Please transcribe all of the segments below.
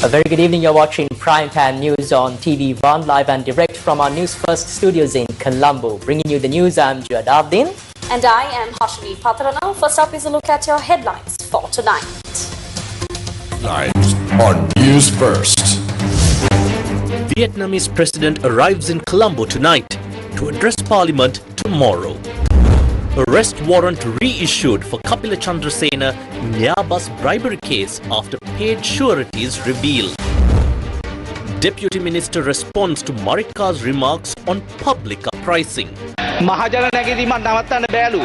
A very good evening. You're watching Primetime News on TV1 live and direct from our Newsfirst studios in Colombo. Bringing you the news, I'm Jadaddin. And I am Hashmi Patrana. First up is a look at your headlines for tonight. Headlines on Newsfirst. Vietnamese president arrives in Colombo tonight to address Parliament tomorrow. Arrest warrant reissued for Kapila Chandrasena Nyabas bribery case after paid sureties revealed. Deputy Minister responds to Marika's remarks on public pricing. මහජන නැගිටීමක් නවත්තන්න බෑලු.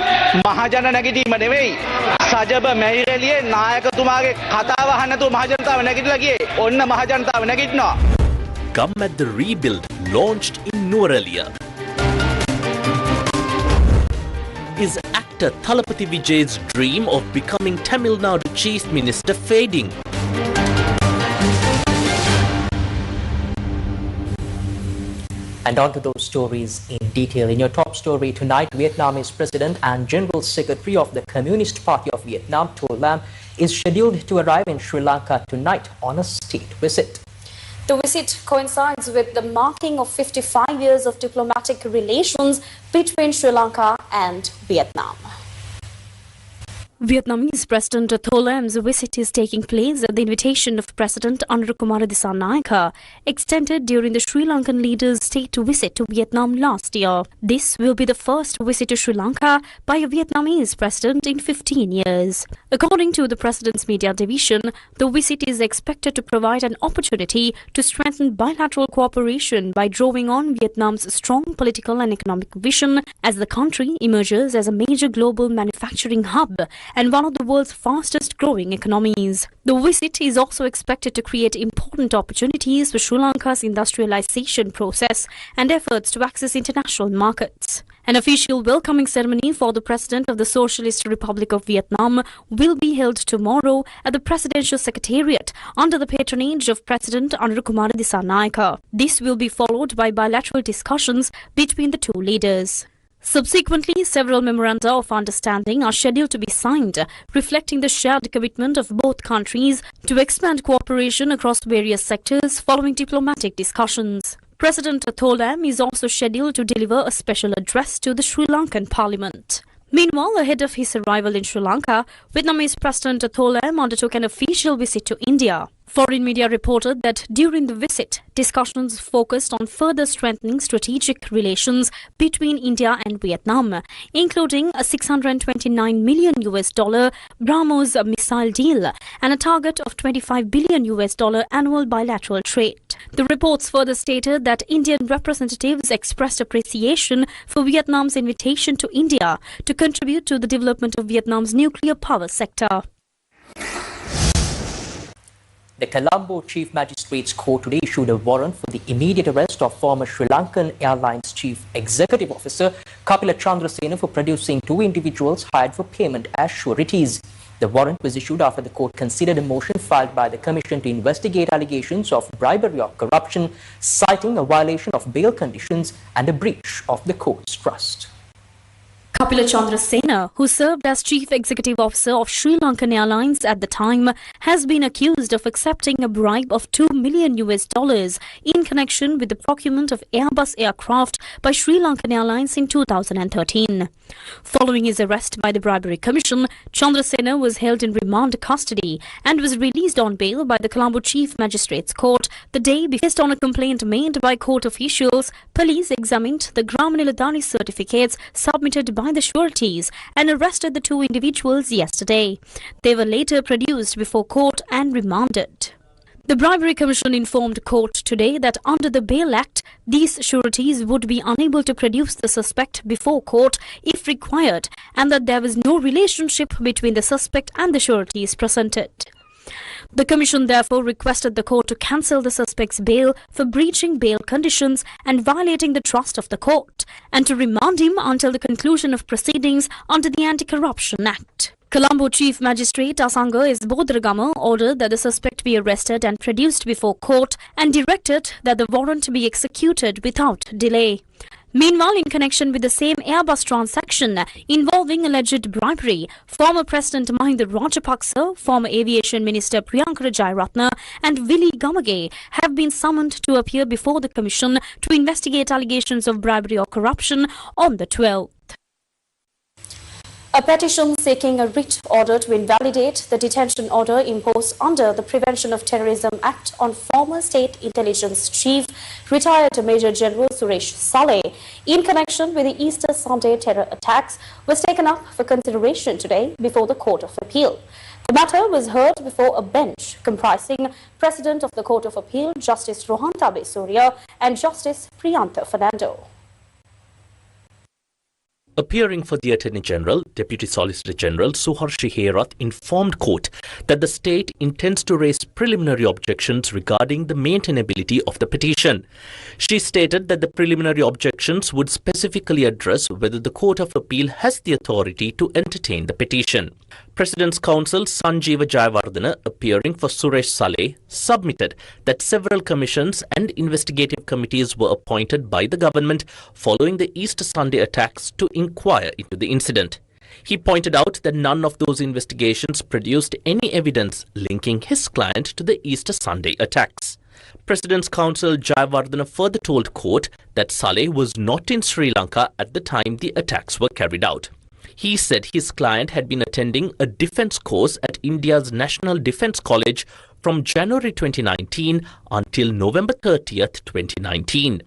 මහජන නැගිටීම නෙවෙයි. සජබ මැහිරලියේ නායකතුමාගේ කතාව අහන්න නැතුව මහජනතාව නැගිටලා ගියේ. ඔන්න මහජනතාව නැගිටිනවා. Come at the rebuild launched in Nuwara. Is actor Thalapathy Vijay's dream of becoming Tamil Nadu Chief Minister fading? And on to those stories in detail. In your top story tonight, Vietnamese President and General Secretary of the Communist Party of Vietnam, To Lam, is scheduled to arrive in Sri Lanka tonight on a state visit. The visit coincides with the marking of 55 years of diplomatic relations between Sri Lanka and Vietnam. Vietnamese President To Lam's visit is taking place at the invitation of President Anurukumara Dissanayaka, extended during the Sri Lankan leader's state visit to Vietnam last year. This will be the first visit to Sri Lanka by a Vietnamese president in 15 years. According to the president's media division, the visit is expected to provide an opportunity to strengthen bilateral cooperation by drawing on Vietnam's strong political and economic vision as the country emerges as a major global manufacturing hub and one of the world's fastest growing economies. The visit is also expected to create important opportunities for Sri Lanka's industrialization process and efforts to access international markets. An official welcoming ceremony for the President of the Socialist Republic of Vietnam will be held tomorrow at the Presidential Secretariat under the patronage of President Anurukumara Dissanayaka. This will be followed by bilateral discussions between the two leaders. Subsequently, several memoranda of understanding are scheduled to be signed, reflecting the shared commitment of both countries to expand cooperation across various sectors following diplomatic discussions. President To Lam is also scheduled to deliver a special address to the Sri Lankan Parliament. Meanwhile, ahead of his arrival in Sri Lanka, Vietnamese President To Lam undertook an official visit to India. Foreign media reported that during the visit, discussions focused on further strengthening strategic relations between India and Vietnam, including a $629 million BrahMos missile deal and a target of $25 billion annual bilateral trade. The reports further stated that Indian representatives expressed appreciation for Vietnam's invitation to India to contribute to the development of Vietnam's nuclear power sector. The Colombo Chief Magistrate's Court today issued a warrant for the immediate arrest of former Sri Lankan Airlines Chief Executive Officer Kapila Chandrasena for producing two individuals hired for payment as sureties. The warrant was issued after the court considered a motion filed by the Commission to investigate allegations of bribery or corruption, citing a violation of bail conditions and a breach of the court's trust. Kapila Chandrasena, who served as Chief Executive Officer of Sri Lankan Airlines at the time, has been accused of accepting a bribe of $2 million in connection with the procurement of Airbus aircraft by Sri Lankan Airlines in 2013. Following his arrest by the Bribery Commission, Chandrasena was held in remand custody and was released on bail by the Colombo Chief Magistrate's Court the day before. Based on a complaint made by court officials, police examined the Gramiladani certificates submitted by the sureties and arrested the two individuals yesterday. They were later produced before court and remanded. The Bribery Commission informed court today that under the Bail Act, these sureties would be unable to produce the suspect before court if required, and that there was no relationship between the suspect and the sureties presented. The Commission therefore requested the court to cancel the suspect's bail for breaching bail conditions and violating the trust of the court, and to remand him until the conclusion of proceedings under the Anti-Corruption Act. Colombo Chief Magistrate Asanga S. Bodragama ordered that the suspect be arrested and produced before court and directed that the warrant be executed without delay. Meanwhile, in connection with the same Airbus transaction involving alleged bribery, former President Mahinda Rajapaksa, former Aviation Minister Priyankara Jayaratne and Willy Gamage have been summoned to appear before the Commission to investigate allegations of bribery or corruption on the 12th. A petition seeking a writ order to invalidate the detention order imposed under the Prevention of Terrorism Act on former State Intelligence Chief, retired Major General Suresh Saleh, in connection with the Easter Sunday terror attacks, was taken up for consideration today before the Court of Appeal. The matter was heard before a bench comprising President of the Court of Appeal, Justice Rohantabe Surya, and Justice Priyantha Fernando. Appearing for the Attorney General, Deputy Solicitor General Suharshi Herath informed court that the state intends to raise preliminary objections regarding the maintainability of the petition. She stated that the preliminary objections would specifically address whether the Court of Appeal has the authority to entertain the petition. President's Counsel Sanjeeva Jayawardena, appearing for Suresh Saleh, submitted that several commissions and investigative committees were appointed by the government following the Easter Sunday attacks to inquire into the incident. He pointed out that none of those investigations produced any evidence linking his client to the Easter Sunday attacks. President's Counsel Jayawardena further told court that Saleh was not in Sri Lanka at the time the attacks were carried out. He said his client had been attending a defence course at India's National Defence College from January 2019 until November 30th, 2019.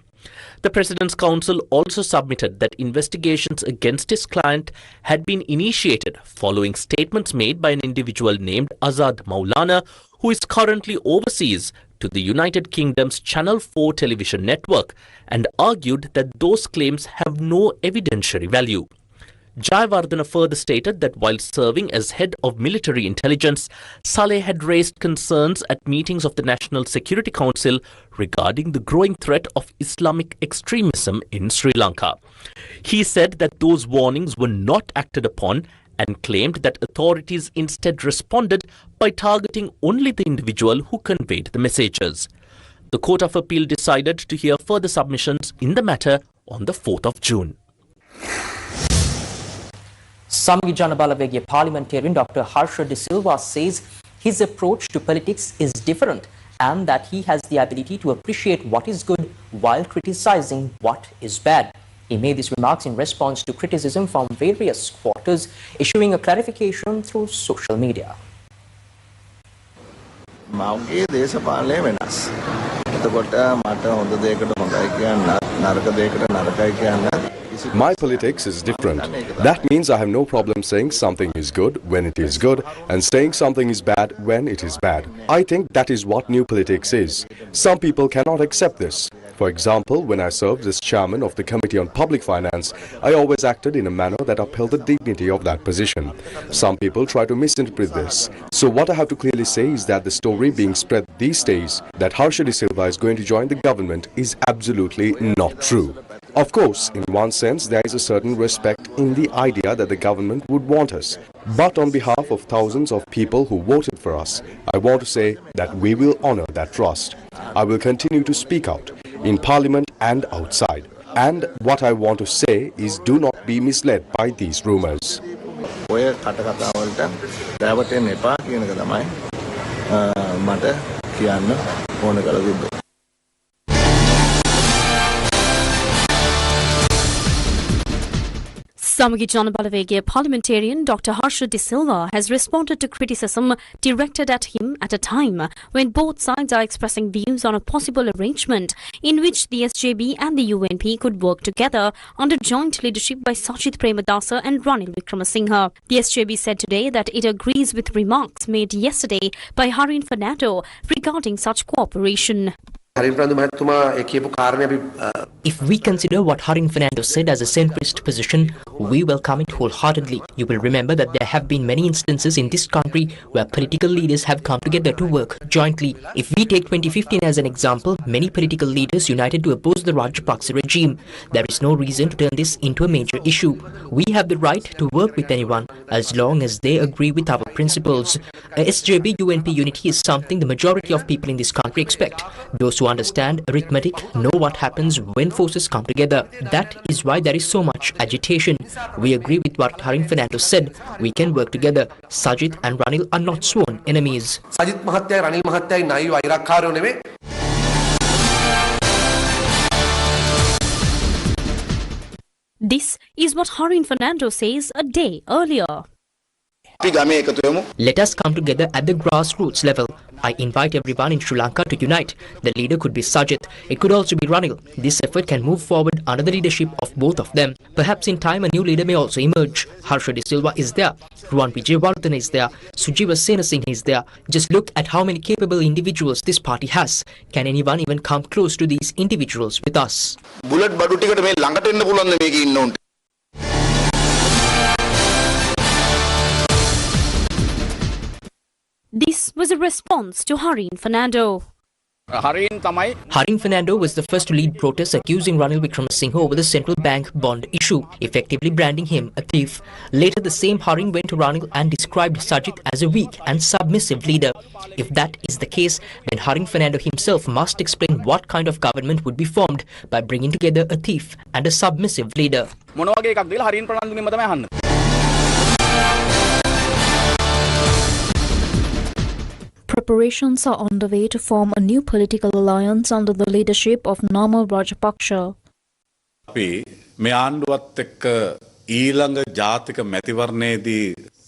The President's Counsel also submitted that investigations against his client had been initiated following statements made by an individual named Azad Maulana, who is currently overseas, to the United Kingdom's Channel 4 television network, and argued that those claims have no evidentiary value. Jayawardena further stated that while serving as head of military intelligence, Saleh had raised concerns at meetings of the National Security Council regarding the growing threat of Islamic extremism in Sri Lanka. He said that those warnings were not acted upon and claimed that authorities instead responded by targeting only the individual who conveyed the messages. The Court of Appeal decided to hear further submissions in the matter on the 4th of June. Samagi Janabalawege parliamentarian Dr. Harsha De Silva says his approach to politics is different and that he has the ability to appreciate what is good while criticizing what is bad. He made these remarks in response to criticism from various quarters, issuing a clarification through social media. My politics is different. That means I have no problem saying something is good when it is good and saying something is bad when it is bad. I think that is what new politics is. Some people cannot accept this. For example, when I served as chairman of the Committee on Public Finance, I always acted in a manner that upheld the dignity of that position. Some people try to misinterpret this. So what I have to clearly say is that the story being spread these days that Harsha De Silva is going to join the government is absolutely not true. Of course, in one sense, there is a certain respect in the idea that the government would want us. But on behalf of thousands of people who voted for us, I want to say that we will honor that trust. I will continue to speak out in Parliament and outside. And what I want to say is do not be misled by these rumors. Samagi Janabalawege parliamentarian Dr. Harsha De Silva has responded to criticism directed at him at a time when both sides are expressing views on a possible arrangement in which the SJB and the UNP could work together under joint leadership by Sachit Premadasa and Ranil Wickremesinghe. The SJB said today that it agrees with remarks made yesterday by Harin Fernando regarding such cooperation. If we consider what Harin Fernando said as a centrist position, we welcome it wholeheartedly. You will remember that there have been many instances in this country where political leaders have come together to work jointly. If we take 2015 as an example, many political leaders united to oppose the Rajapaksa regime. There is no reason to turn this into a major issue. We have the right to work with anyone as long as they agree with our principles. SJB-UNP unity is something the majority of people in this country expect. Those who understand arithmetic know what happens when forces come together. That is why there is so much agitation. We agree with what Harin Fernando said. We can work together. Sajid and Ranil are not sworn enemies. Sajid Mahathir, Ranil Mahathir, nahi vairakkaaro neme. This is what Harin Fernando says a day earlier. Let us come together at the grassroots level. I invite everyone in Sri Lanka to unite. The leader could be Sajid. It could also be Ranil. This effort can move forward under the leadership of both of them. Perhaps in time a new leader may also emerge. Harsha De Silva is there. Ruwan Wijewardena is there. Sujiva Senasinghe is there. Just look at how many capable individuals this party has. Can anyone even come close to these individuals with us? Bullet badu tiකට මේ ළඟට එන්න පුළුවන් ද මේකේ ඉන්න උන්ට. This was a response to Harin Fernando. Harin Fernando was the first to lead protests accusing Ranil Wickremesinghe over the central bank bond issue, effectively branding him a thief. Later, the same Harin went to Ranil and described Sajid as a weak and submissive leader. If that is the case, then Harin Fernando himself must explain what kind of government would be formed by bringing together a thief and a submissive leader. Preparations are on the way to form a new political alliance under the leadership of Nama Rajapaksa.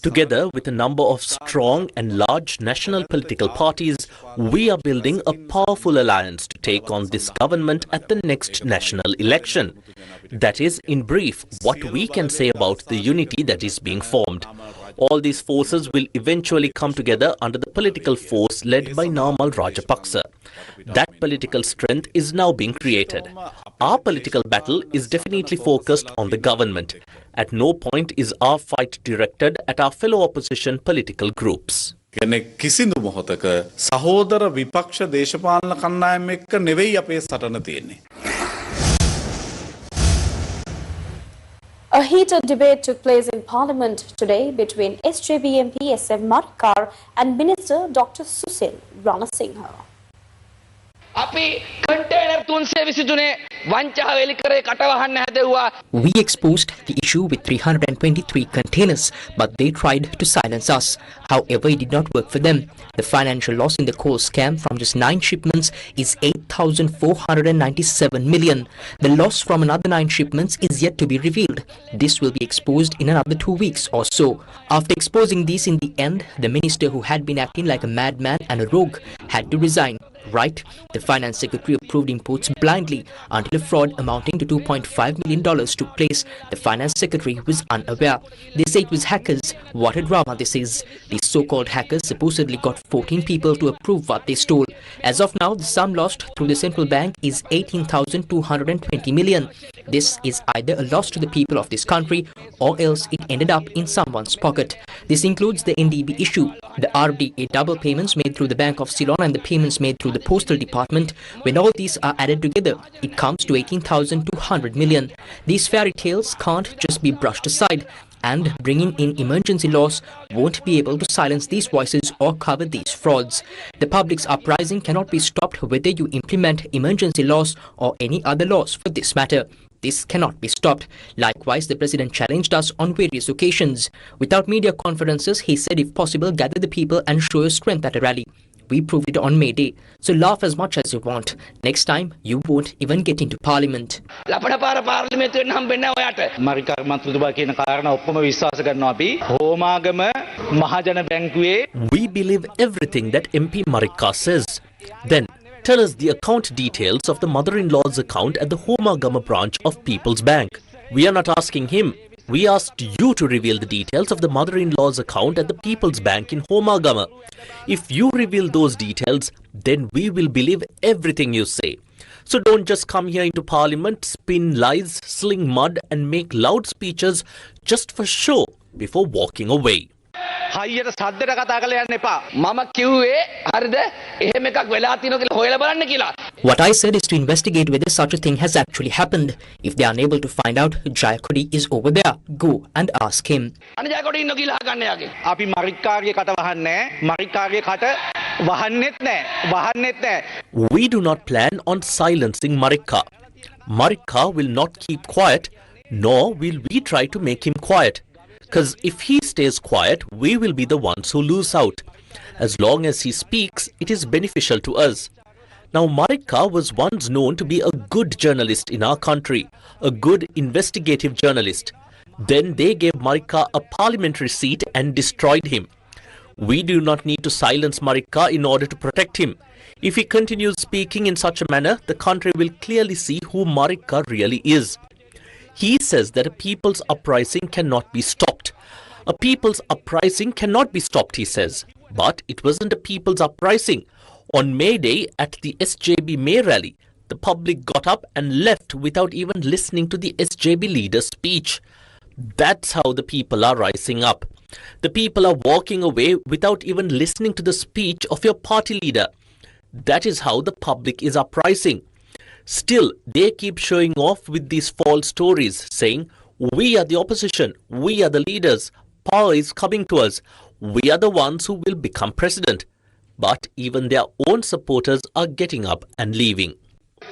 Together with a number of strong and large national political parties, we are building a powerful alliance to take on this government at the next national election. That is, in brief, what we can say about the unity that is being formed. All these forces will eventually come together under the political force led by Namal Rajapaksa. That political strength is now being created. Our political battle is definitely focused on the government. At no point is our fight directed at our fellow opposition political groups. කිසිදු මොහොතක සහෝදර විපක්ෂ දේශපාලන කණ්ඩායම් එක්ක නෙවෙයි අපේ සටන තියෙන්නේ. A heated debate took place in Parliament today between SJB MP SM Markar and Minister Dr. Susil Ranasinghe. We exposed the issue with 323 containers, but they tried to silence us. However, it did not work for them. The financial loss in the coal scam from just 9 shipments is 8,497 million. The loss from another 9 shipments is yet to be revealed. This will be exposed in another 2 weeks or so. After exposing this in the end, the minister who had been acting like a madman and a rogue had to resign. Right? The finance secretary approved imports blindly until a fraud amounting to $2.5 million took place. The finance secretary was unaware. They say it was hackers. What a drama this is. These so-called hackers supposedly got 14 people to approve what they stole. As of now, the sum lost through the central bank is 18,220 million. This is either a loss to the people of this country or else it ended up in someone's pocket. This includes the NDB issue, the RDA double payments made through the Bank of Ceylon and the payments made through the Postal Department. When all these are added together, it comes to 18,200 million. These fairy tales can't just be brushed aside, and bringing in emergency laws won't be able to silence these voices or cover these frauds. The public's uprising cannot be stopped whether you implement emergency laws or any other laws for this matter. This cannot be stopped. Likewise, the president challenged us on various occasions. Without media conferences, he said if possible, gather the people and show your strength at a rally. We proved it on May Day. So laugh as much as you want. Next time, you won't even get into Parliament. We believe everything that MP Marika says. Then, tell us the account details of the mother-in-law's account at the Homagama branch of People's Bank. We are not asking him. We asked you to reveal the details of the mother-in-law's account at the People's Bank in Homagama. If you reveal those details, then we will believe everything you say. So don't just come here into Parliament, spin lies, sling mud and make loud speeches just for show before walking away. හයියට සද්දට කතා කරලා යන්න එපා. මම කිව්වේ හරිද? එහෙම එකක් වෙලා තියෙනවා කියලා හොයලා බලන්න කියලා. What I said is to investigate whether such a thing has actually happened. If they are unable to find out, Jayakodi is over there. Go and ask him. අනේ ජයකොඩි ඉන්න කියලා අහගන්න යාගේ. අපි මරික්කාගේ කට වහන්නේ නැහැ. මරික්කාගේ කට වහන්නෙත් නැහැ. වහන්නෙත් නැහැ. We do not plan on silencing Marika. Marika will not keep quiet, nor will we try to make him quiet. Because if he stays quiet, we will be the ones who lose out. As long as he speaks, it is beneficial to us. Now, Marika was once known to be a good journalist in our country, a good investigative journalist. Then they gave Marika a parliamentary seat and destroyed him. We do not need to silence Marika in order to protect him. If he continues speaking in such a manner, the country will clearly see who Marika really is. He says that a people's uprising cannot be stopped. A people's uprising cannot be stopped, he says. But it wasn't a people's uprising. On May Day at the SJB May rally, the public got up and left without even listening to the SJB leader's speech. That's how the people are rising up. The people are walking away without even listening to the speech of your party leader. That is how the public is uprising. Still, they keep showing off with these false stories, saying, we are the opposition, we are the leaders, power is coming to us, we are the ones who will become president. But even their own supporters are getting up and leaving.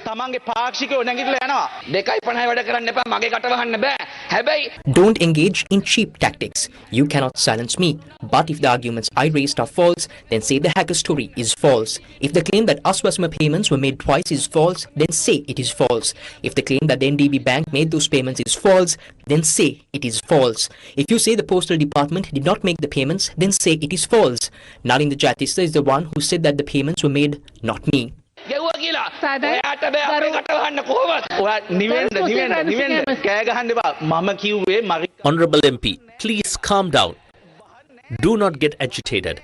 තමන්ගේ පාක්ෂිකයෝ නැගිටලා යනවා. 2.50 වැඩ කරන්න එපා. මගේ කට වහන්න බෑ. හැබැයි Don't engage in cheap tactics. You cannot silence me. But if the arguments I raised are false, then say the hacker story is false. If the claim that Aswasma payments were made twice is false, then say it is false. If the claim that the NDB bank made those payments is false, then say it is false. If you say the postal department did not make the payments, then say it is false. Nalin the Jatista is the one who said that the payments were made, not me. ගෙවුවා කියලා. ඔයාට බෑ අපේ කට වහන්න කොහොමද? ඔයා නිවෙන්න කෑ ගහන්න එපා. මම කිව්වේ මරි. Honorable MP, please calm down. Do not get agitated.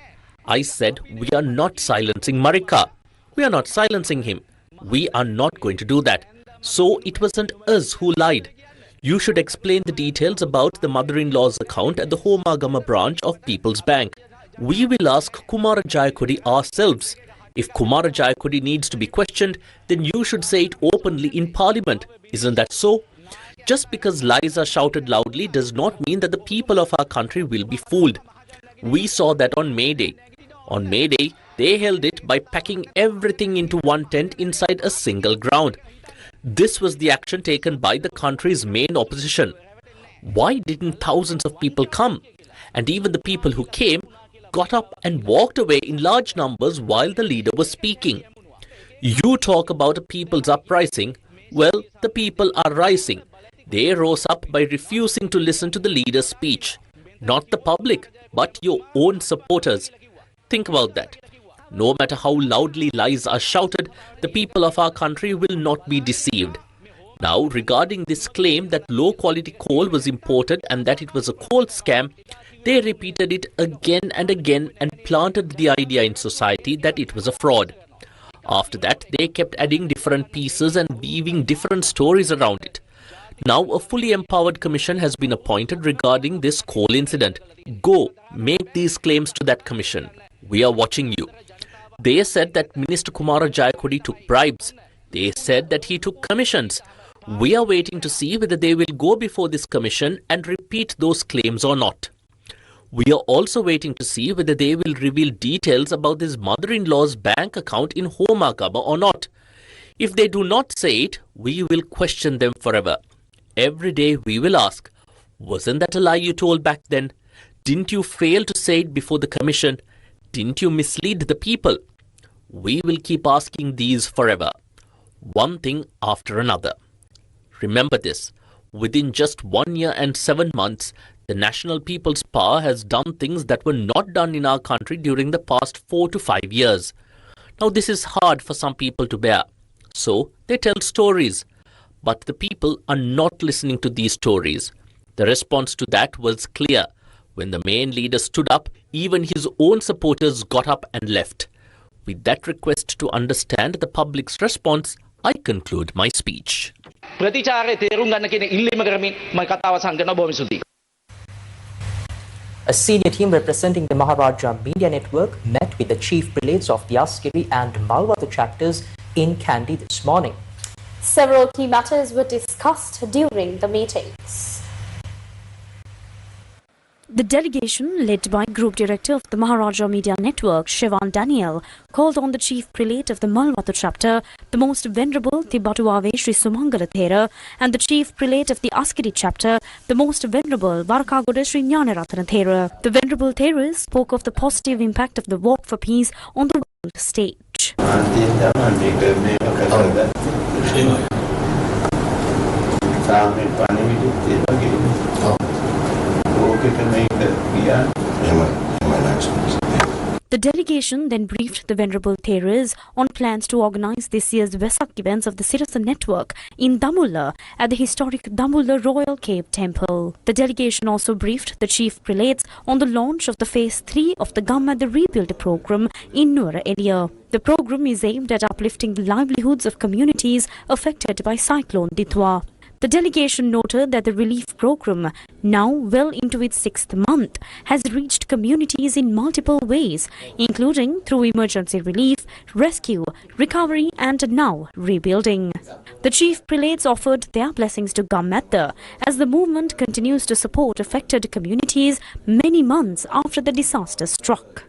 I said we are not silencing Marika. We are not silencing him. We are not going to do that. So it wasn't us who lied. You should explain the details about the mother-in-law's account at the Homagama branch of People's Bank. We will ask Kumara Jayakodi ourselves. If Kumara Jayakodi needs to be questioned, then you should say it openly in Parliament. Isn't that so? Just because lies are shouted loudly does not mean that the people of our country will be fooled. We saw that on May Day. On May Day, they held it by packing everything into one tent inside a single ground. This was the action taken by the country's main opposition. Why didn't thousands of people come? And even the people who came got up and walked away in large numbers while the leader was speaking. You talk about a people's uprising. Well, the people are rising. They rose up by refusing to listen to the leader's speech. Not the public, but your own supporters. Think about that. No matter how loudly lies are shouted, the people of our country will not be deceived. Now, regarding this claim that low-quality coal was imported and that it was a coal scam, they repeated it again and again and planted the idea in society that it was a fraud. After that, they kept adding different pieces and weaving different stories around it. Now, a fully empowered commission has been appointed regarding this coal incident. Go, make these claims to that commission. We are watching you. They said that Minister Kumara Jayakodi took bribes. They said that he took commissions. We are waiting to see whether they will go before this commission and repeat those claims or not. We are also waiting to see whether they will reveal details about this mother-in-law's bank account in Homagama or not. If they do not say it, we will question them forever. Every day we will ask, wasn't that a lie you told back then? Didn't you fail to say it before the commission? Didn't you mislead the people? We will keep asking these forever, one thing after another. Remember this, within just 1 year and 7 months, the National People's Power has done things that were not done in our country during the past 4 to 5 years. Now this is hard for some people to bear. So they tell stories. But the people are not listening to these stories. The response to that was clear. When the main leader stood up, even his own supporters got up and left. With that request to understand the public's response, I conclude my speech. ප්‍රතිචාරය තේරුම් ගන්න කියන ඉල්ලීම කරමින් මම කතාව සංකරන බොහොම ස්තුතියි. A senior team representing the Maharaja Media Network met with the chief prelates of the Askeri and Malwatu chapters in Kandy this morning. Several key matters were discussed during the meetings. The delegation, led by Group Director of the Maharaja Media Network, Shivan Daniel, called on the Chief Prelate of the Malwatu chapter, the Most Venerable Tibatuave Sri Sumangala Thera, and the Chief Prelate of the Askeri chapter, the Most Venerable Varakagoda Sri Nyanaratana Thera. The Venerable Theras spoke of the positive impact of the Walk for Peace on the world stage. The delegation then briefed the Venerable Theras on plans to organize this year's Vesak events of the Sirasa network in Damulla at the historic Damulla Royal Cave Temple. The delegation also briefed the chief prelates on the launch of the Phase 3 of the Gum at the Rebuild program in Nuwara area. The program is aimed at uplifting the livelihoods of communities affected by Cyclone Ditwa. The delegation noted that the relief program, now well into its 6th month, has reached communities in multiple ways, including through emergency relief, rescue, recovery and now rebuilding. The chief prelates offered their blessings to Gammatha as the movement continues to support affected communities many months after the disaster struck.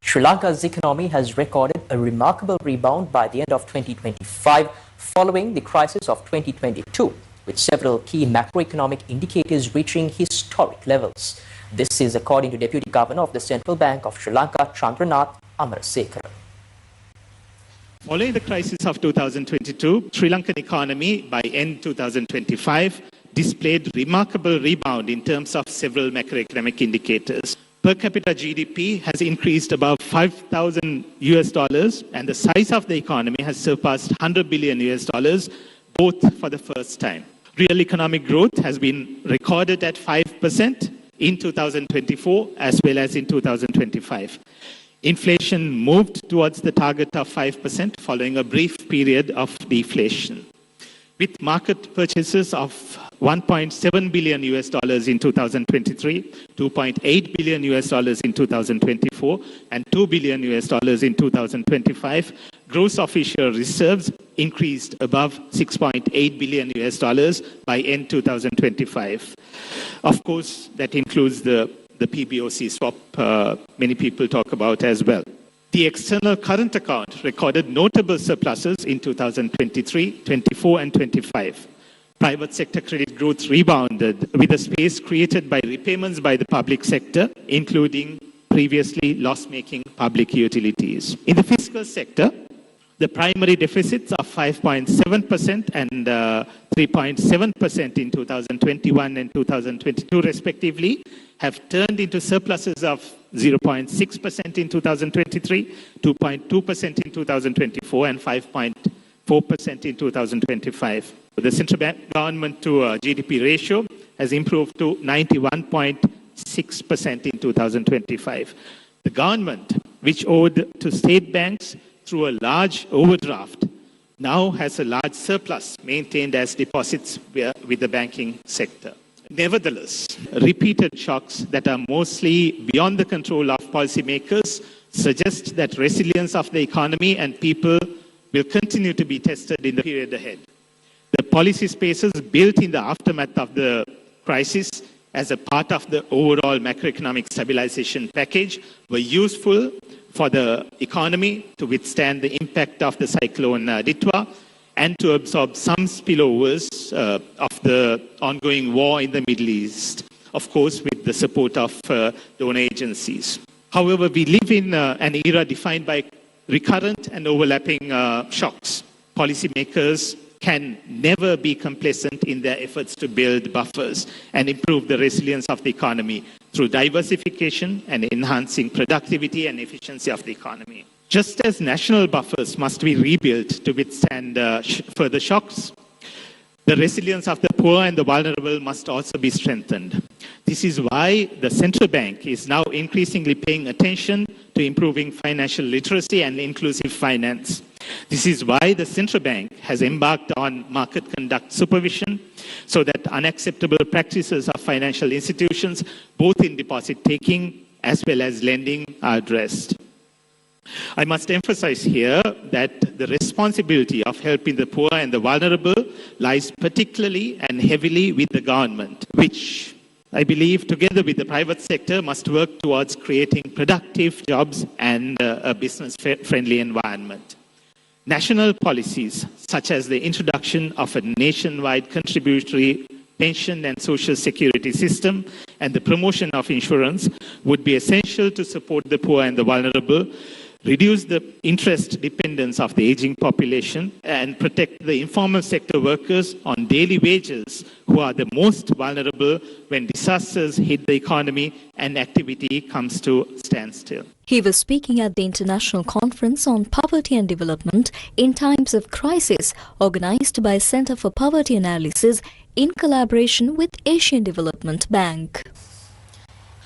Sri Lanka's economy has recorded a remarkable rebound by the end of 2025 following the crisis of 2022, with several key macroeconomic indicators reaching historic levels. This is according to Deputy Governor of the Central Bank of Sri Lanka, Chandranath Amarasekara. Following the crisis of 2022, Sri Lankan economy by end 2025 displayed remarkable rebound in terms of several macroeconomic indicators. Per capita GDP has increased above $5,000 and the size of the economy has surpassed $100 billion, both for the first time. Real economic growth has been recorded at 5% in 2024 as well as in 2025. Inflation moved towards the target of 5% following a brief period of deflation. With market purchases of $1.7 billion in 2023, $2.8 billion in 2024, and $2 billion in 2025, gross official reserves increased above $6.8 billion by end 2025. Of course, that includes the PBOC swap many people talk about as well. The external current account recorded notable surpluses in 2023, 24 and 25. Private sector credit growth rebounded with the space created by repayments by the public sector, including previously loss-making public utilities. In the fiscal sector, the primary deficits of 5.7% and 3.7% in 2021 and 2022 respectively have turned into surpluses of 0.6% in 2023, 2.2% in 2024 and 5.4% in 2025. The central bank government to GDP ratio has improved to 91.6% in 2025. The government, which owed to state banks through a large overdraft, now has a large surplus maintained as deposits with the banking sector. Nevertheless, repeated shocks that are mostly beyond the control of policymakers suggest that resilience of the economy and people will continue to be tested in the period ahead. The policy spaces built in the aftermath of the crisis as a part of the overall macroeconomic stabilization package were useful for the economy to withstand the impact of the cyclone Ditwa and to absorb some spillovers of the ongoing war in the Middle East, of course with the support of donor agencies. However, we live in an era defined by recurrent and overlapping shocks. Policymakers can never be complacent in their efforts to build buffers and improve the resilience of the economy through diversification and enhancing productivity and efficiency of the economy. Just as national buffers must be rebuilt to withstand further shocks, The resilience of the poor and the vulnerable must also be strengthened. This is why the central bank is now increasingly paying attention to improving financial literacy and inclusive finance. This is why the central bank has embarked on market conduct supervision so that unacceptable practices of financial institutions, both in deposit taking as well as lending, are addressed. I must emphasize here that the responsibility of helping the poor and the vulnerable lies particularly and heavily with the government, which I believe together with the private sector must work towards creating productive jobs and a business-friendly environment. National policies such as the introduction of a nationwide contributory pension and social security system and the promotion of insurance would be essential to support the poor and the vulnerable, reduce the interest dependence of the aging population, and protect the informal sector workers on daily wages who are the most vulnerable when disasters hit the economy and activity comes to standstill. He was speaking at the International Conference on Poverty and Development in Times of Crisis, organized by Center for Poverty Analysis in collaboration with Asian Development Bank.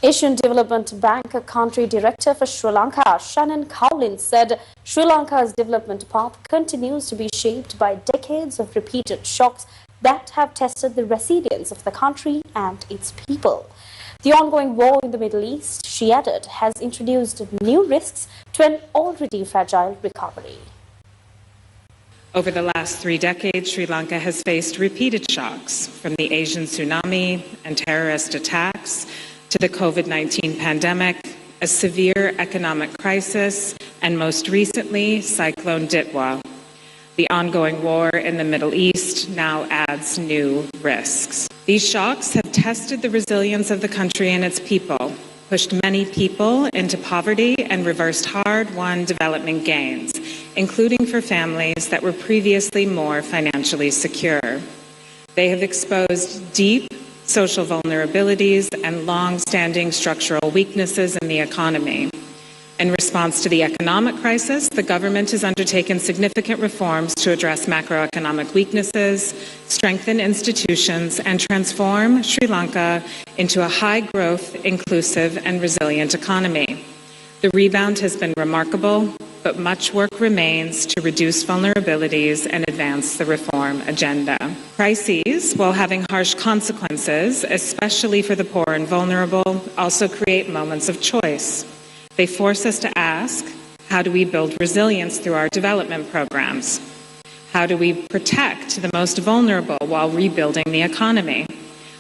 Asian Development Bank Country Director for Sri Lanka, Shannon Cowlin, said Sri Lanka's development path continues to be shaped by decades of repeated shocks that have tested the resilience of the country and its people. The ongoing war in the Middle East, she added, has introduced new risks to an already fragile recovery. Over the last 3 decades, Sri Lanka has faced repeated shocks, from the Asian tsunami and terrorist attacks to the COVID-19 pandemic, a severe economic crisis, and most recently, Cyclone Ditwa. The ongoing war in the Middle East now adds new risks. These shocks have tested the resilience of the country and its people, pushed many people into poverty, and reversed hard-won development gains, including for families that were previously more financially secure. They have exposed deep social vulnerabilities and long-standing structural weaknesses in the economy. In response to the economic crisis, the government has undertaken significant reforms to address macroeconomic weaknesses, strengthen institutions, and transform Sri Lanka into a high-growth, inclusive, and resilient economy. The rebound has been remarkable, but much work remains to reduce vulnerabilities and advance the reform agenda. Crises, while having harsh consequences, especially for the poor and vulnerable, also create moments of choice. They force us to ask, how do we build resilience through our development programs? How do we protect the most vulnerable while rebuilding the economy?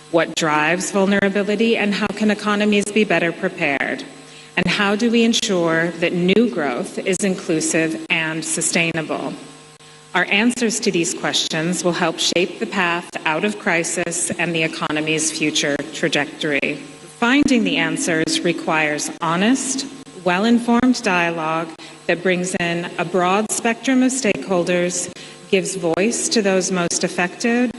What drives vulnerability, and how can economies be better prepared? And how do we ensure that new growth is inclusive and sustainable? Our answers to these questions will help shape the path out of crisis and the economy's future trajectory. Finding the answers requires honest, well-informed dialogue that brings in a broad spectrum of stakeholders, gives voice to those most affected,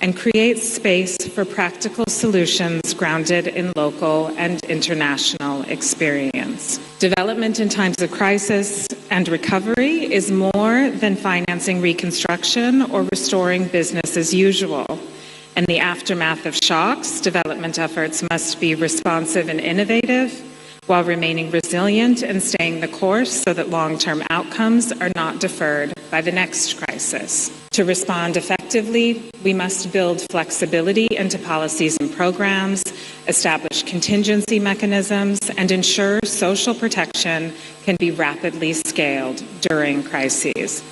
and creates space for practical solutions grounded in local and international experience. Development in times of crisis and recovery is more than financing reconstruction or restoring business as usual. In the aftermath of shocks, development efforts must be responsive and innovative, while remaining resilient and staying the course so that long-term outcomes are not deferred by the next crisis. To respond effectively, we must build flexibility into policies and programs, establish contingency mechanisms, and ensure social protection can be rapidly scaled during crises.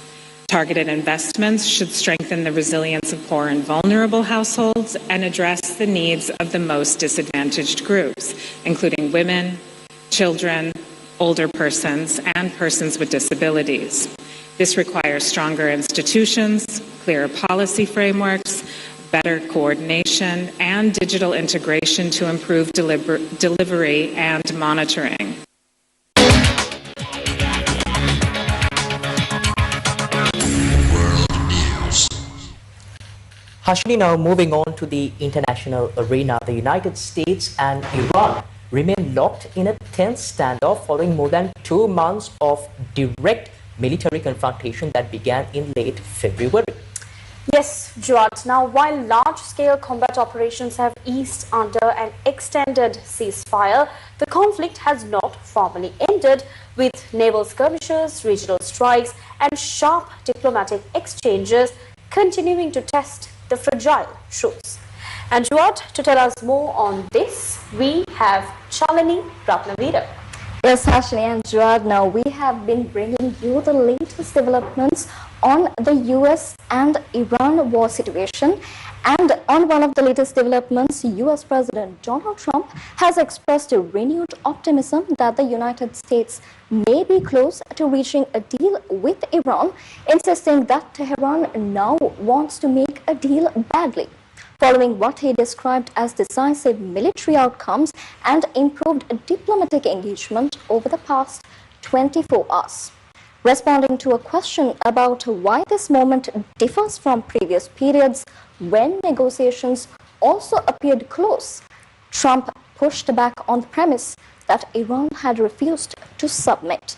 Targeted investments should strengthen the resilience of poor and vulnerable households and address the needs of the most disadvantaged groups, including women, children, older persons, and persons with disabilities. This requires stronger institutions, clearer policy frameworks, better coordination, and digital integration to improve delivery and monitoring. Hashni, now moving on to the international arena, the United States and Iran remain locked in a tense standoff following more than 2 months of direct military confrontation that began in late February. Yes, Juad. Now, while large-scale combat operations have eased under an extended ceasefire, the conflict has not formally ended, with naval skirmishes, regional strikes, and sharp diplomatic exchanges continuing to test the fragile truce. And Juad, to tell us more on this, we have Chalini Ratnavira. Yes, Hashini and Juad, now we have been bringing you the latest developments on the US and Iran war situation. And on one of the latest developments, US President Donald Trump has expressed a renewed optimism that the United States may be close to reaching a deal with Iran, insisting that Tehran now wants to make a deal badly, following what he described as decisive military outcomes and improved diplomatic engagement over the past 24 hours. Responding to a question about why this moment differs from previous periods when negotiations also appeared close, Trump pushed back on the premise that Iran had refused to submit.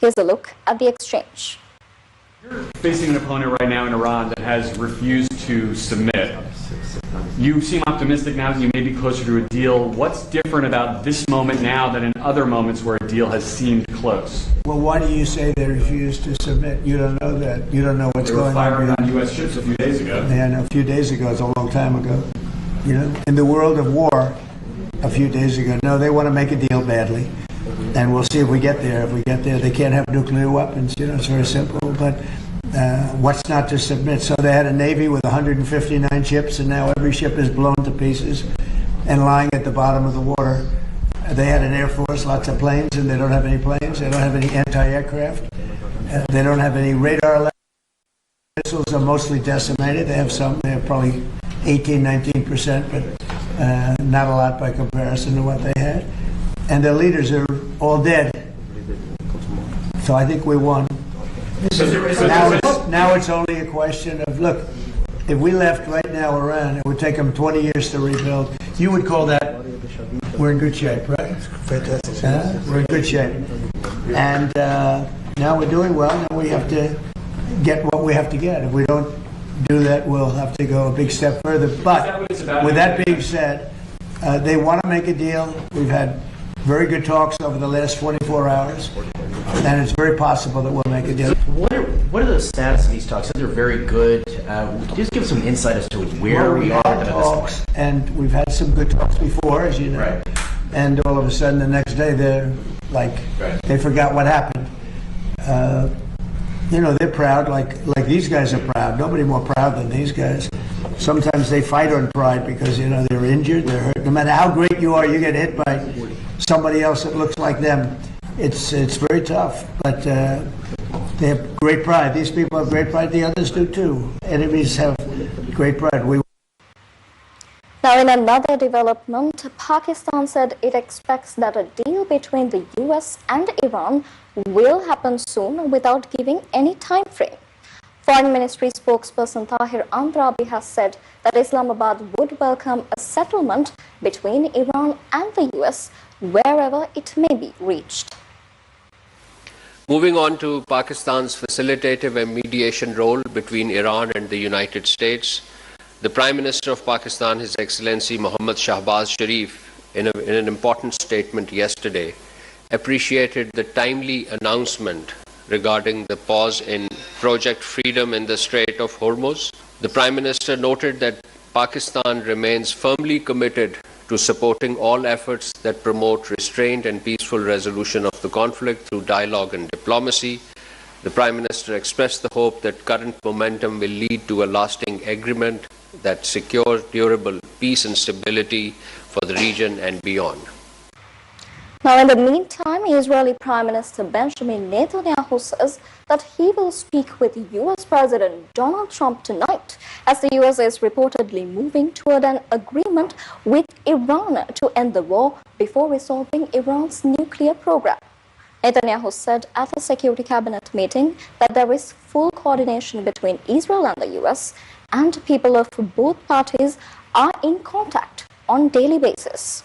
Here's a look at the exchange. You're facing an opponent right now in Iran that has refused to submit. You seem optimistic now that you may be closer to a deal. What's different about this moment now than in other moments where a deal has seemed close? Well, why do you say they refused to submit? You don't know that. You don't know what's going on. They were firing on U.S. ships a few days ago. Yeah, no, a few days ago is a long time ago. You know, in the world of war, a few days ago. No, they want to make a deal badly. And we'll see if we get there. If we get there, they can't have nuclear weapons. You know, it's very simple. But what's not to submit? So they had a Navy with 159 ships, and now every ship is blown to pieces and lying at the bottom of the water. They had an Air Force, lots of planes, and they don't have any planes. They don't have any anti-aircraft. They don't have any radar. Missiles are mostly decimated. They have some. They have probably 18, 19%, but not a lot by comparison to what they had. And their leaders are all dead. So I think we won. Now it's only a question of, look, if we left right now Iran, it would take them 20 years to rebuild. You would call that, we're in good shape, right? Fantastic. We're in good shape. And now we're doing well. Now we have to get what we have to get. If we don't do that, we'll have to go a big step further. But with that being said, they want to make a deal. We've had very good talks over the last 24 hours, and it's very possible that we'll make a deal. What are the status of these talks? They're very good. Just give some insight as to where we are at this point. And we've had some good talks before, as you know. Right. And all of a sudden, the next day, they're like, they forgot what happened. You know, they're proud, like these guys are proud. Nobody more proud than these guys. Sometimes they fight on pride because, you know, they're injured, they're hurt. No matter how great you are, you get hit by somebody else that looks like them. It's very tough, but they have great pride. These people have great pride. The others do too. Enemies have great pride. Now, in another development, Pakistan said it expects that a deal between the US and Iran will happen soon without giving any time frame. Foreign Ministry spokesperson Tahir Andrabi has said that Islamabad would welcome a settlement between Iran and the US wherever it may be reached. Moving on to Pakistan's facilitative and mediation role between Iran and the United States, the Prime Minister of Pakistan, His Excellency Mohammad Shahbaz Sharif, in an important statement yesterday, appreciated the timely announcement regarding the pause in Project Freedom in the Strait of Hormuz. The Prime Minister noted that Pakistan remains firmly committed to supporting all efforts that promote restrained and peaceful resolution of the conflict through dialogue and diplomacy. The Prime Minister expressed the hope that current momentum will lead to a lasting agreement that secures durable peace and stability for the region and beyond. Now, in the meantime, Israeli Prime Minister Benjamin Netanyahu says that he will speak with US President Donald Trump tonight, as the US is reportedly moving toward an agreement with Iran to end the war before resolving Iran's nuclear program. Netanyahu said at a Security Cabinet meeting that there is full coordination between Israel and the US, and people of both parties are in contact on a daily basis.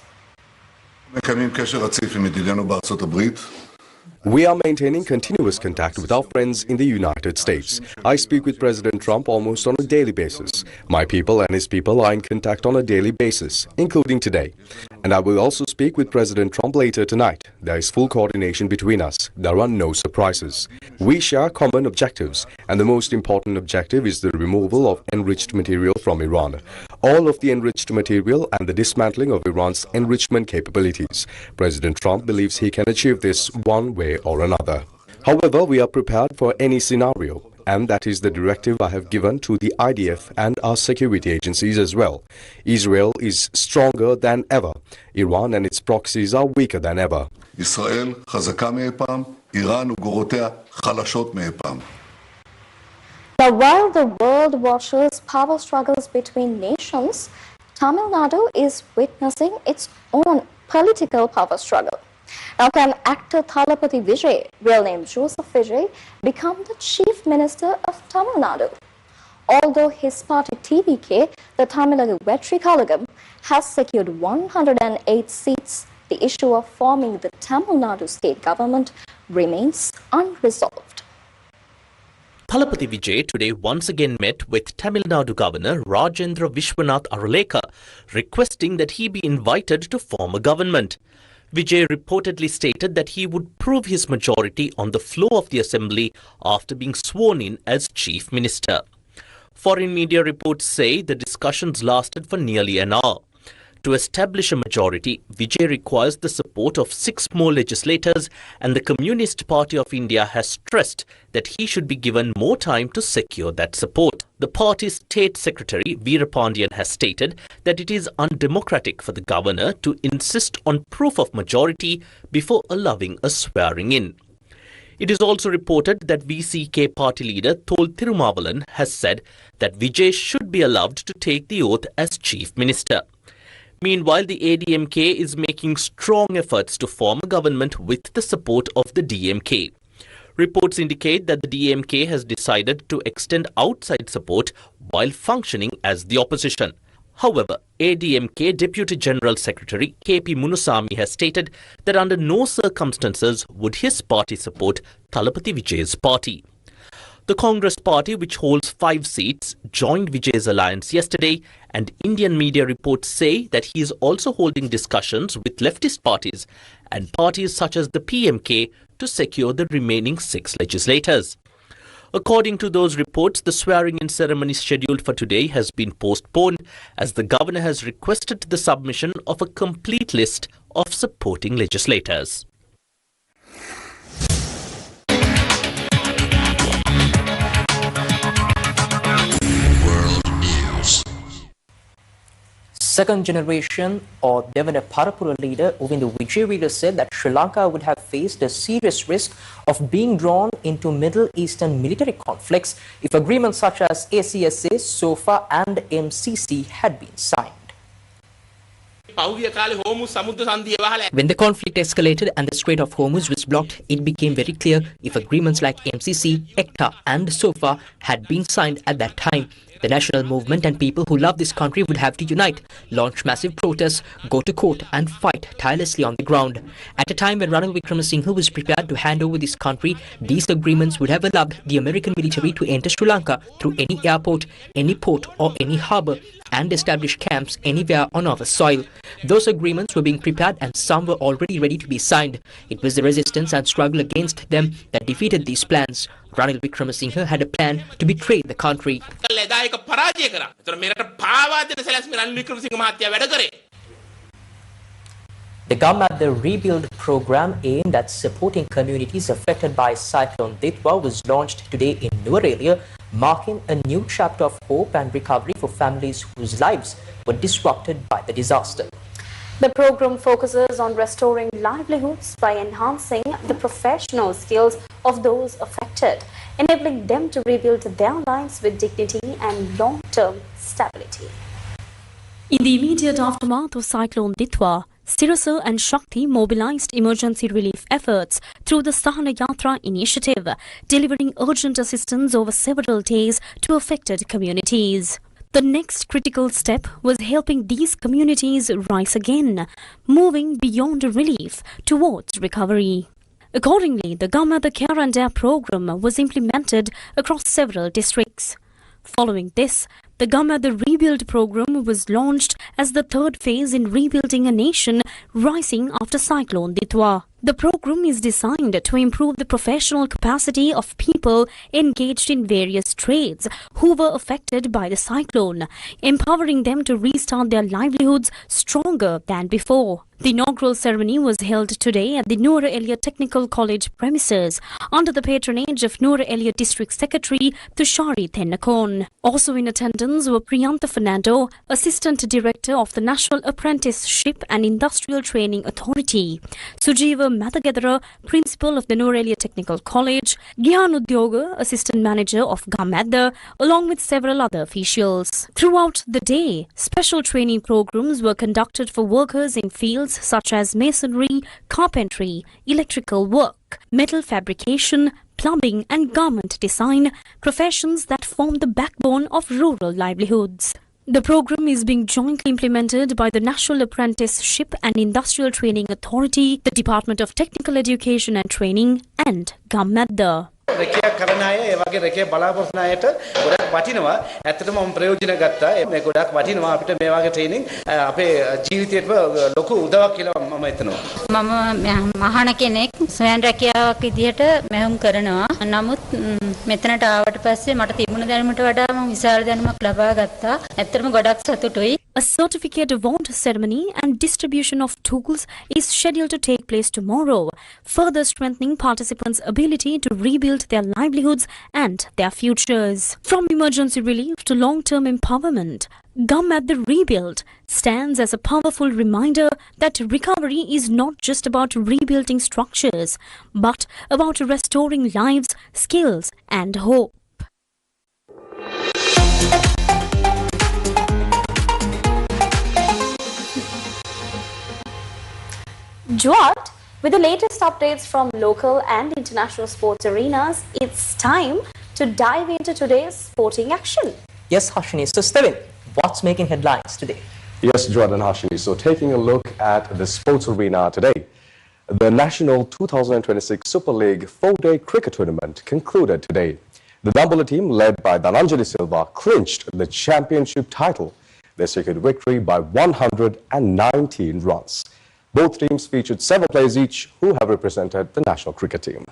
We are maintaining continuous contact with our friends in the United States. I speak with President Trump almost on a daily basis. My people and his people are in contact on a daily basis, including today. And I will also speak with President Trump later tonight. There is full coordination between us. There are no surprises. We share common objectives, and the most important objective is the removal of enriched material from Iran. All of the enriched material and the dismantling of Iran's enrichment capabilities. President Trump believes he can achieve this one way or another. However, we are prepared for any scenario, and that is the directive I have given to the IDF and our security agencies as well. Israel is stronger than ever. Iran and its proxies are weaker than ever. ישראל חזקה מאי פעם, איראן וגורותיה חלשות מאי פעם. Now, while the world watches power struggles between nations, Tamil Nadu is witnessing its own political power struggle. Now, can actor Thalapathy Vijay, real name Joseph Vijay, become the Chief Minister of Tamil Nadu? Although his party TVK, the Tamil Vetri Kalagam, has secured 108 seats, the issue of forming the Tamil Nadu state government remains unresolved. Thalapathy Vijay today once again met with Tamil Nadu Governor Rajendra Vishwanath Arulekha, requesting that he be invited to form a government. Vijay reportedly stated that he would prove his majority on the floor of the assembly after being sworn in as Chief Minister. Foreign media reports say the discussions lasted for nearly an hour. To establish a majority, Vijay requires the support of 6 more legislators, and the Communist Party of India has stressed that he should be given more time to secure that support. The party's State Secretary Veerapandiyan has stated that it is undemocratic for the governor to insist on proof of majority before allowing a swearing-in. It is also reported that VCK party leader Thol Thirumavalan has said that Vijay should be allowed to take the oath as Chief Minister. Meanwhile, the ADMK is making strong efforts to form a government with the support of the DMK. Reports indicate that the DMK has decided to extend outside support while functioning as the opposition. However, ADMK Deputy General Secretary KP Munusamy has stated that under no circumstances would his party support Thalapathy Vijay's party. The Congress party, which holds 5 seats, joined Vijay's alliance yesterday, and Indian media reports say that he is also holding discussions with leftist parties and parties such as the PMK to secure the remaining 6 legislators. According to those reports, the swearing-in ceremony scheduled for today has been postponed as the governor has requested the submission of a complete list of supporting legislators. Second generation or Devana Parapura leader Uvindu Vijayveera said that Sri Lanka would have faced a serious risk of being drawn into Middle Eastern military conflicts if agreements such as ACSA, SOFA and MCC had been signed. When the conflict escalated and the Strait of Hormuz was blocked, it became very clear if agreements like MCC, ECTA and SOFA had been signed at that time, the national movement and people who love this country would have to unite, launch massive protests, go to court and fight tirelessly on the ground. At a time when Ranil Wickremesinghe was prepared to hand over this country, these agreements would have allowed the American military to enter Sri Lanka through any airport, any port or any harbour and establish camps anywhere on our soil. Those agreements were being prepared and some were already ready to be signed. It was the resistance and struggle against them that defeated these plans. Ranil Wickremesinghe had a plan to betray the country. The Gamma Rebuild program aimed at supporting communities affected by Cyclone Ditwa was launched today in Nuwara, marking a new chapter of hope and recovery for families whose lives were disrupted by the disaster. The program focuses on restoring livelihoods by enhancing the professional skills of those affected, enabling them to rebuild their lives with dignity and long-term stability. In the immediate aftermath of Cyclone Ditwa, Sirasa and Shakti mobilized emergency relief efforts through the Sahana Yatra initiative, delivering urgent assistance over several days to affected communities. The next critical step was helping these communities rise again, moving beyond relief towards recovery. Accordingly, the Government Care and Dare program was implemented across several districts. Following this, the Government Rebuild program was launched as the third phase in rebuilding a nation rising after Cyclone Ditwa. The program is designed to improve the professional capacity of people engaged in various trades who were affected by the cyclone, empowering them to restart their livelihoods stronger than before. The inaugural ceremony was held today at the Noor Elliott Technical College premises under the patronage of Noor Elliott District Secretary Tushari Thennakon. Also in attendance were Priyantha Fernando, Assistant Director of the National Apprenticeship and Industrial Training Authority, Sujeeva Mathagadara, Principal of the Noor Elliott Technical College, Gyan Udyoga, Assistant Manager of Gamadda, along with several other officials. Throughout the day, special training programs were conducted for workers in fields such as masonry, carpentry, electrical work, metal fabrication, plumbing and garment design, professions that form the backbone of rural livelihoods. The program is being jointly implemented by the National Apprenticeship and Industrial Training Authority, the Department of Technical Education and Training, and Gamadda. රැකියාවක් කරන අය ඒ වගේ රැකියාව බලාපොරොත්තු වෙන අයට ගොඩක් වටිනවා. ඇත්තටම මම ප්‍රයෝජන ගත්තා. මේ ගොඩක් වටිනවා අපිට මේ වගේ ට්‍රේනින් අපේ ජීවිතේට ලොකු උදව්වක් කියලා මම හිතනවා. මම මහාන කෙනෙක් ස්වයං රැකියාවක් විදිහට මෙහෙම කරනවා. නමුත් මෙතනට ආවට පස්සේ මට තිබුණ දැනුමට වඩා මම විශාල දැනුමක් ලබා ගත්තා. ඇත්තටම ගොඩක් සතුටුයි. A certificate award ceremony and distribution of tools is scheduled to take place tomorrow, further strengthening participants' ability to rebuild their livelihoods and their futures. From emergency relief to long-term empowerment, Gamadda Rebuild stands as a powerful reminder that recovery is not just about rebuilding structures, but about restoring lives, skills and hope. Jwad, with the latest updates from local and international sports arenas, it's time to dive into today's sporting action. Yes, Hashini. So, Steven, what's making headlines today? Yes, Jordan Hashimi. So, taking a look at the sports arena today, the National 2026 Super League 4-day cricket tournament concluded today. The Dambula team, led by Dhananjali Silva, clinched the championship title. They secured victory by 119 runs. Both teams featured 7 players each who have represented the national cricket team.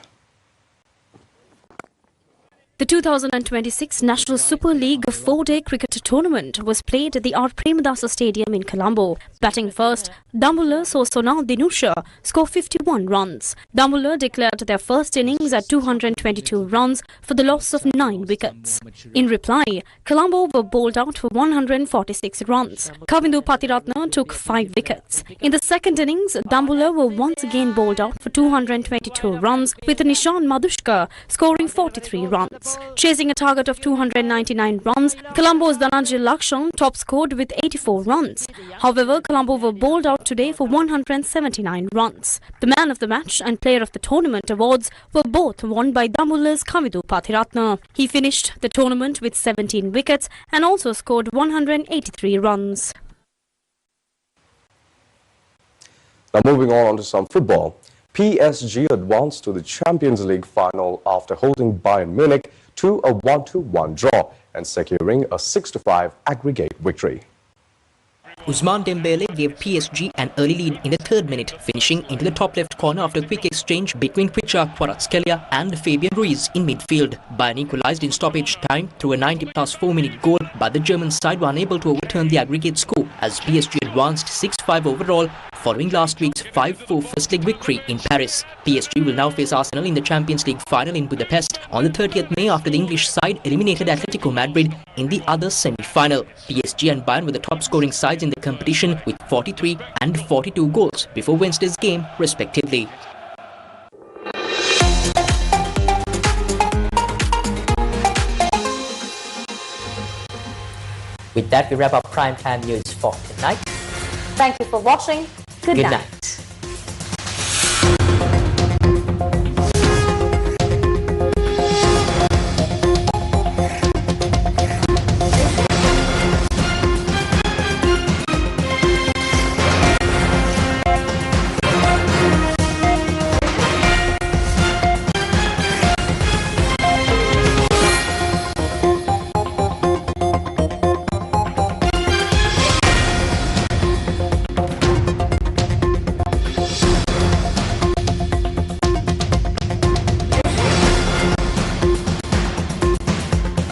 The 2026 National Super League 4-day cricket tournament was played at the R. Premadasa Stadium in Colombo. Batting first, Dambula saw Sonal Dinusha score 51 runs. Dambula declared their first innings at 222 runs for the loss of 9 wickets. In reply, Colombo were bowled out for 146 runs. Kavindu Patiratna took 5 wickets. In the second innings, Dambula were once again bowled out for 222 runs, with Nishan Madhushka scoring 43 runs. Chasing a target of 299 runs, Colombo's Dhananjali Lakshan top scored with 84 runs. However, Colombo were bowled out today for 179 runs. The man of the match and player of the tournament awards were both won by Dambula's Kavidu Pathiratna. He finished the tournament with 17 wickets and also scored 183 runs. Now moving on to some football. PSG advanced to the Champions League final after holding Bayern Munich to a 1-1 draw and securing a 6-5 aggregate victory. Ousmane Dembele gave PSG an early lead in the 3rd minute, finishing into the top left corner after a quick exchange between Kvicha Kvaratskhelia and Fabian Ruiz in midfield. Bayern equalized in stoppage time through a 90-plus 4-minute goal, but the German side were unable to overturn the aggregate score as PSG advanced 6-5 overall following last week's 5-4 first leg victory in Paris. PSG will now face Arsenal in the Champions League final in Budapest on the 30th May after the English side eliminated Atletico Madrid in the other semi-final. PSG and Bayern were the top scoring sides in the competition with 43 and 42 goals before Wednesday's game respectively. With that, we wrap up Primetime News for tonight. Thank you for watching. Good night.